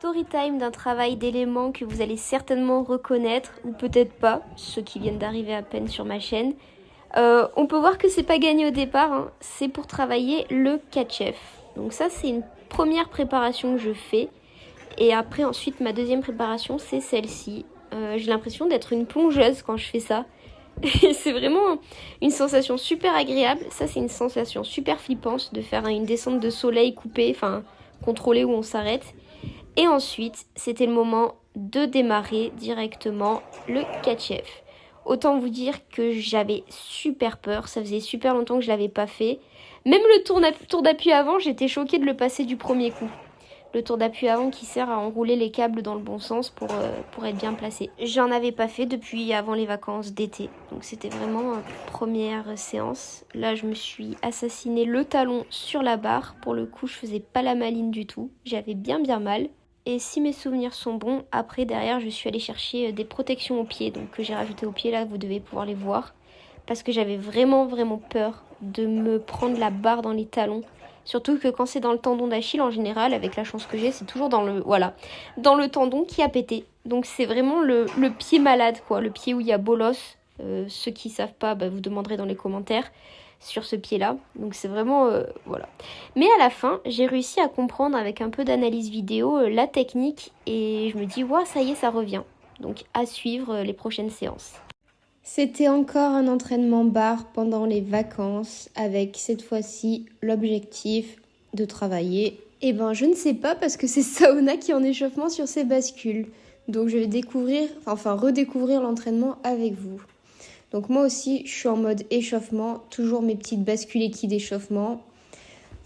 story time d'un travail d'éléments que vous allez certainement reconnaître, ou peut-être pas, ceux qui viennent d'arriver à peine sur ma chaîne. On peut voir que c'est pas gagné au départ, hein. C'est pour travailler le ketchup. Donc ça c'est une première préparation que je fais. Et après ensuite ma deuxième préparation c'est celle-ci. J'ai l'impression d'être une plongeuse quand je fais ça. Et c'est vraiment une sensation super agréable. Ça c'est une sensation super flippante de faire une descente de soleil coupée, enfin contrôlée où on s'arrête. Et ensuite c'était le moment de démarrer directement le ketchup. Autant vous dire que j'avais super peur, ça faisait super longtemps que je l'avais pas fait. Même le tour d'appui avant, j'étais choquée de le passer du premier coup. Le tour d'appui avant qui sert à enrouler les câbles dans le bon sens pour être bien placé. J'en avais pas fait depuis avant les vacances d'été. Donc c'était vraiment première séance. Là je me suis assassiné le talon sur la barre. Pour le coup je faisais pas la maline du tout. J'avais bien mal. Et si mes souvenirs sont bons, après derrière je suis allée chercher des protections aux pieds. Donc que j'ai rajouté aux pieds là, vous devez pouvoir les voir. Parce que j'avais vraiment peur de me prendre la barre dans les talons. Surtout que quand c'est dans le tendon d'Achille, en général, avec la chance que j'ai, c'est toujours dans le tendon qui a pété. Donc c'est vraiment le pied malade, quoi. Le pied où il y a bolos. Ceux qui savent pas, vous demanderez dans les commentaires sur ce pied-là. Donc c'est vraiment, voilà. Mais à la fin, j'ai réussi à comprendre avec un peu d'analyse vidéo la technique. Et je me dis, ouais, ça y est, ça revient. Donc à suivre les prochaines séances. C'était encore un entraînement barre pendant les vacances avec cette fois-ci l'objectif de travailler. Eh ben je ne sais pas parce que c'est Saona qui est en échauffement sur ses bascules. Donc je vais redécouvrir l'entraînement avec vous. Donc moi aussi je suis en mode échauffement, toujours mes petites bascules équipes d'échauffement.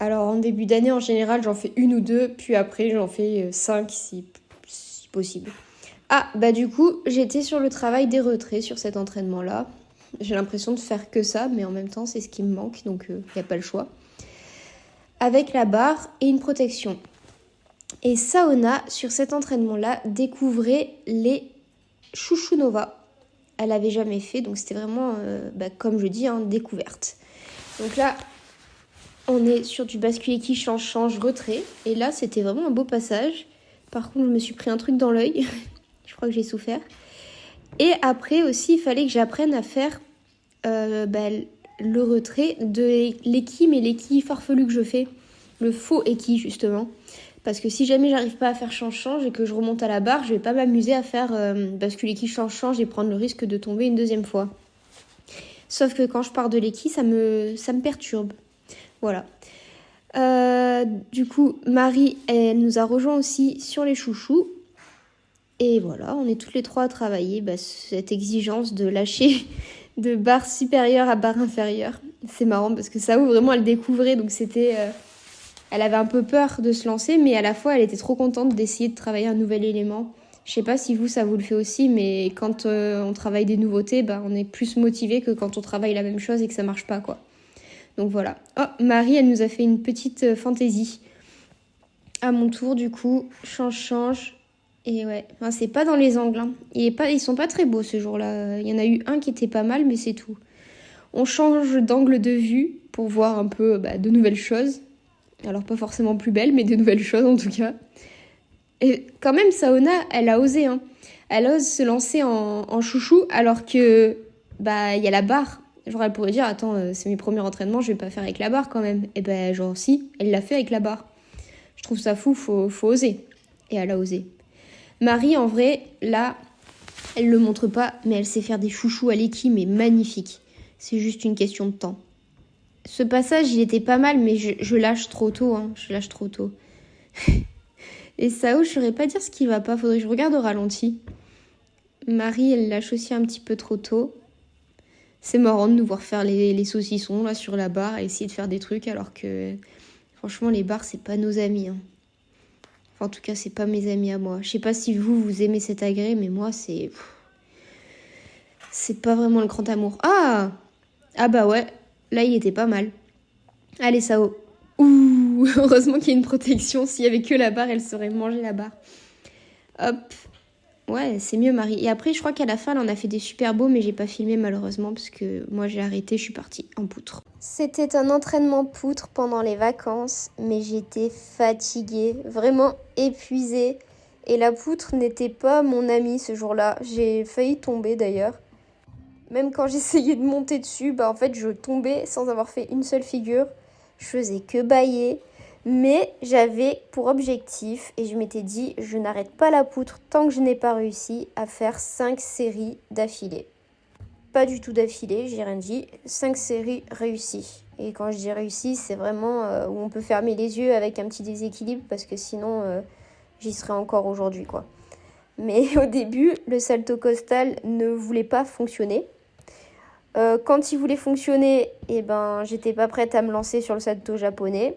Alors en début d'année en général j'en fais une ou deux, puis après j'en fais 5 si possible. Ah, du coup, j'étais sur le travail des retraits sur cet entraînement-là. J'ai l'impression de faire que ça, mais en même temps, c'est ce qui me manque, donc il n'y a pas le choix. Avec la barre et une protection. Et Saona, sur cet entraînement-là, découvrait les Chouchou Nova. Elle n'avait jamais fait, donc c'était vraiment, comme je dis, découverte. Donc là, on est sur du basculer qui change, retrait. Et là, c'était vraiment un beau passage. Par contre, je me suis pris un truc dans l'œil. Je crois que j'ai souffert. Et après aussi, il fallait que j'apprenne à faire le retrait de l'équille, mais l'équille farfelu que je fais. Le faux équille, justement. Parce que si jamais j'arrive pas à faire change-change et que je remonte à la barre, je vais pas m'amuser à faire basculer l'équille change-change et prendre le risque de tomber une deuxième fois. Sauf que quand je pars de l'équille, ça me perturbe. Voilà. Du coup, Marie, elle nous a rejoint aussi sur les chouchous. Et voilà, on est toutes les trois à travailler cette exigence de lâcher de barre supérieure à barre inférieure. C'est marrant parce que Sao, vraiment, elle découvrait. Donc elle avait un peu peur de se lancer, mais à la fois, elle était trop contente d'essayer de travailler un nouvel élément. Je sais pas si ça vous le fait aussi, mais quand on travaille des nouveautés, on est plus motivé que quand on travaille la même chose et que ça marche pas, quoi. Donc voilà. Oh, Marie, elle nous a fait une petite fantaisie. À mon tour, du coup, change. Et ouais, c'est pas dans les angles. Ils sont pas très beaux ce jour-là. Il y en a eu un qui était pas mal, mais c'est tout. On change d'angle de vue pour voir un peu de nouvelles choses. Alors pas forcément plus belles, mais de nouvelles choses en tout cas. Et quand même, Saona, elle a osé. Elle ose se lancer en chouchou alors que il y a la barre. Genre elle pourrait dire, attends, c'est mes premiers entraînements, je vais pas faire avec la barre quand même. Et si, elle l'a fait avec la barre. Je trouve ça fou, faut oser. Et elle a osé. Marie, en vrai, là, elle le montre pas, mais elle sait faire des chouchous à l'équille, mais magnifiques. C'est juste une question de temps. Ce passage, il était pas mal, mais je lâche trop tôt, Je lâche trop tôt. Et Sao, je saurais pas dire ce qui va pas, faudrait que je regarde au ralenti. Marie, elle lâche aussi un petit peu trop tôt. C'est marrant de nous voir faire les saucissons, là, sur la barre, et essayer de faire des trucs, alors que, franchement, les barres, c'est pas nos amis, Enfin, en tout cas, c'est pas mes amis à moi. Je sais pas si vous aimez cet agrès, mais moi, c'est pas vraiment le grand amour. Ah ouais, là, il était pas mal. Allez, Sao. Ouh, heureusement qu'il y a une protection. S'il y avait que la barre, elle serait mangée la barre. Hop. Ouais, c'est mieux, Marie. Et après, je crois qu'à la fin, elle en a fait des super beaux, mais j'ai pas filmé malheureusement parce que moi, j'ai arrêté, je suis partie en poutre. C'était un entraînement poutre pendant les vacances, mais j'étais fatiguée, vraiment épuisée. Et la poutre n'était pas mon amie ce jour-là. J'ai failli tomber d'ailleurs. Même quand j'essayais de monter dessus, en fait, je tombais sans avoir fait une seule figure. Je faisais que bâiller. Mais j'avais pour objectif, et je m'étais dit, je n'arrête pas la poutre tant que je n'ai pas réussi à faire 5 séries d'affilée. Pas du tout d'affilée, j'ai rien dit. 5 séries réussies. Et quand je dis réussi, c'est vraiment où on peut fermer les yeux avec un petit déséquilibre, parce que sinon, j'y serais encore aujourd'hui, quoi. Mais au début, le salto costal ne voulait pas fonctionner. Quand il voulait fonctionner, j'étais pas prête à me lancer sur le salto japonais.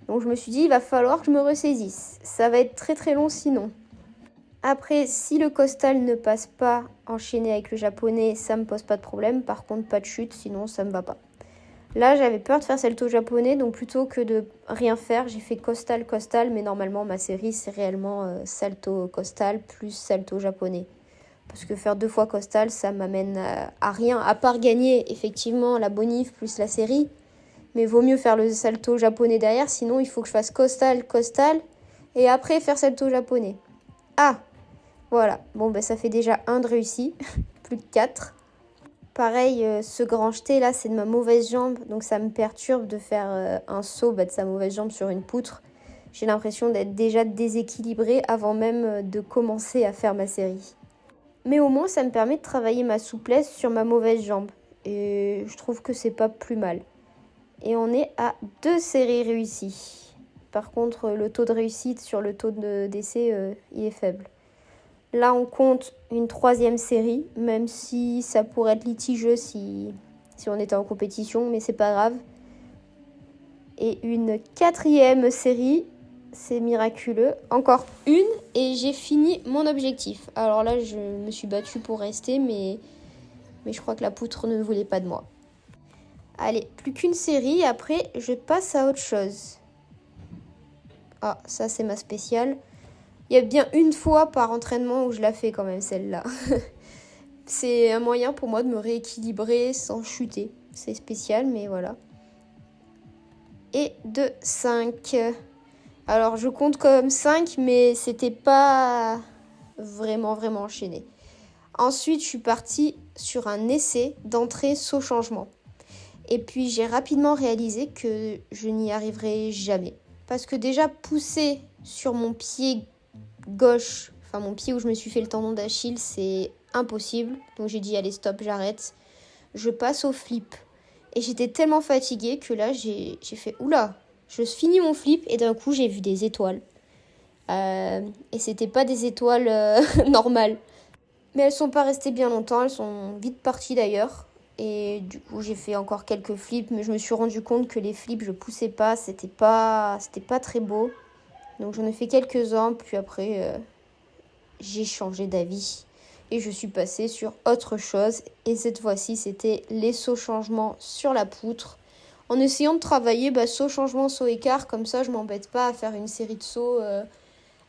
Donc je me suis dit, il va falloir que je me ressaisisse. Ça va être très très long sinon. Après, si le costal ne passe pas enchaîné avec le japonais, ça me pose pas de problème. Par contre, pas de chute, sinon ça me va pas. Là, j'avais peur de faire salto japonais, donc plutôt que de rien faire, j'ai fait costal, mais normalement, ma série, c'est réellement salto costal plus salto japonais. Parce que faire 2 fois costal, ça m'amène à rien, à part gagner effectivement la bonif plus la série. Mais vaut mieux faire le salto japonais derrière, sinon il faut que je fasse costal, et après faire salto japonais. Ah, voilà. Bon, ça fait déjà 1 de réussi, plus de 4. Pareil, ce grand jeté là, c'est de ma mauvaise jambe, donc ça me perturbe de faire un saut de sa mauvaise jambe sur une poutre. J'ai l'impression d'être déjà déséquilibrée avant même de commencer à faire ma série. Mais au moins, ça me permet de travailler ma souplesse sur ma mauvaise jambe. Et je trouve que c'est pas plus mal. Et on est à 2 séries réussies. Par contre, le taux de réussite sur le taux d'essai, il est faible. Là, on compte une 3e série, même si ça pourrait être litigieux si on était en compétition, mais c'est pas grave. Et une 4e série. C'est miraculeux. Encore une et j'ai fini mon objectif. Alors là, je me suis battue pour rester, mais je crois que la poutre ne voulait pas de moi. Allez, plus qu'une série. Après, je passe à autre chose. Ah, ça, c'est ma spéciale. Il y a bien une fois par entraînement où je la fais quand même, celle-là. C'est un moyen pour moi de me rééquilibrer sans chuter. C'est spécial, mais voilà. Et de 5. Alors, je compte comme 5, mais c'était pas vraiment enchaîné. Ensuite, je suis partie sur un essai d'entrée saut changement. Et puis, j'ai rapidement réalisé que je n'y arriverai jamais. Parce que déjà, pousser sur mon pied gauche, enfin mon pied où je me suis fait le tendon d'Achille, c'est impossible. Donc, j'ai dit, allez, stop, j'arrête. Je passe au flip. Et j'étais tellement fatiguée que là, j'ai fait, oula, je finis mon flip et d'un coup, j'ai vu des étoiles. Et c'était pas des étoiles normales. Mais elles sont pas restées bien longtemps, elles sont vite parties d'ailleurs. Et du coup, j'ai fait encore quelques flips, mais je me suis rendu compte que les flips, je poussais pas, c'était pas très beau. Donc j'en ai fait quelques-uns, puis après, j'ai changé d'avis. Et je suis passée sur autre chose. Et cette fois-ci, c'était les sauts changements sur la poutre. En essayant de travailler saut changement, saut écart, comme ça je m'embête pas à faire une série de sauts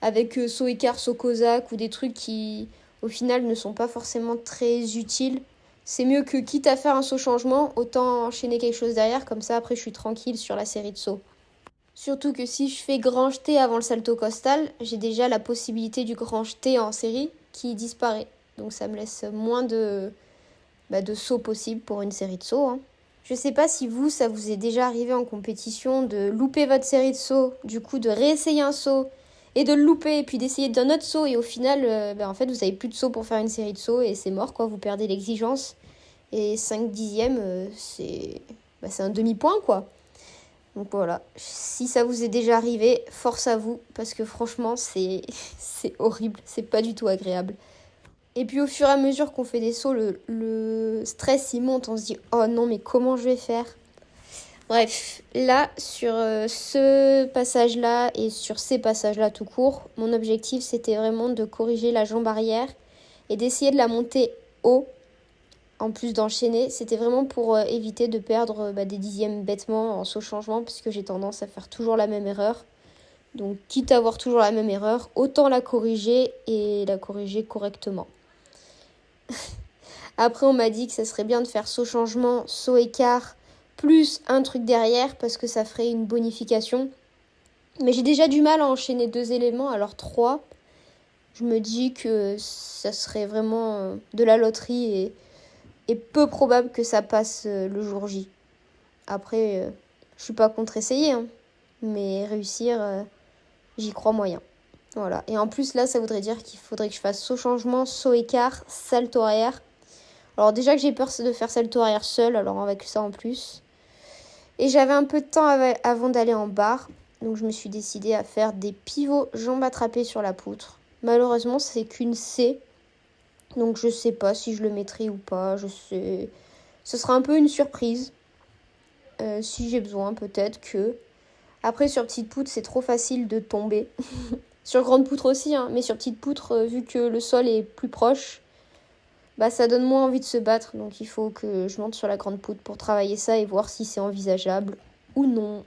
avec saut écart, saut cosaque ou des trucs qui au final ne sont pas forcément très utiles. C'est mieux que quitte à faire un saut changement, autant enchaîner quelque chose derrière, comme ça après je suis tranquille sur la série de sauts. Surtout que si je fais grand jeté avant le salto costal, j'ai déjà la possibilité du grand jeté en série qui disparaît. Donc ça me laisse moins de sauts possibles pour une série de sauts, hein. Je sais pas si ça vous est déjà arrivé en compétition de louper votre série de sauts, du coup de réessayer un saut et de le louper et puis d'essayer d'un autre saut et au final, en fait vous avez plus de sauts pour faire une série de sauts et c'est mort quoi, vous perdez l'exigence. Et 5 dixièmes, c'est un demi-point quoi. Donc voilà, si ça vous est déjà arrivé, force à vous parce que franchement c'est horrible, c'est pas du tout agréable. Et puis au fur et à mesure qu'on fait des sauts, le stress il monte, on se dit « Oh non, mais comment je vais faire ?» Bref, là, sur ce passage-là et sur ces passages-là tout court, mon objectif c'était vraiment de corriger la jambe arrière et d'essayer de la monter haut, en plus d'enchaîner. C'était vraiment pour éviter de perdre des dixièmes bêtement en saut changement, puisque j'ai tendance à faire toujours la même erreur. Donc quitte à avoir toujours la même erreur, autant la corriger et la corriger correctement. Après, on m'a dit que ça serait bien de faire saut changement, saut écart, plus un truc derrière parce que ça ferait une bonification. Mais j'ai déjà du mal à enchaîner 2 éléments, alors 3, Je me dis que ça serait vraiment de la loterie et peu probable que ça passe le jour J. Après, je suis pas contre essayer, hein, mais réussir, j'y crois moyen. Voilà. Et en plus, là, ça voudrait dire qu'il faudrait que je fasse saut changement, saut écart, salto arrière. Alors déjà que j'ai peur de faire salto arrière seule, alors avec ça en plus. Et j'avais un peu de temps avant d'aller en barre, donc je me suis décidée à faire des pivots jambes attrapées sur la poutre. Malheureusement, c'est qu'une C, donc je sais pas si je le mettrai ou pas. Ce sera un peu une surprise. Si j'ai besoin, peut-être que. Après, sur petite poutre, c'est trop facile de tomber. Sur grande poutre aussi, hein, mais sur petite poutre, vu que le sol est plus proche, bah ça donne moins envie de se battre. Donc il faut que je monte sur la grande poutre pour travailler ça et voir si c'est envisageable ou non.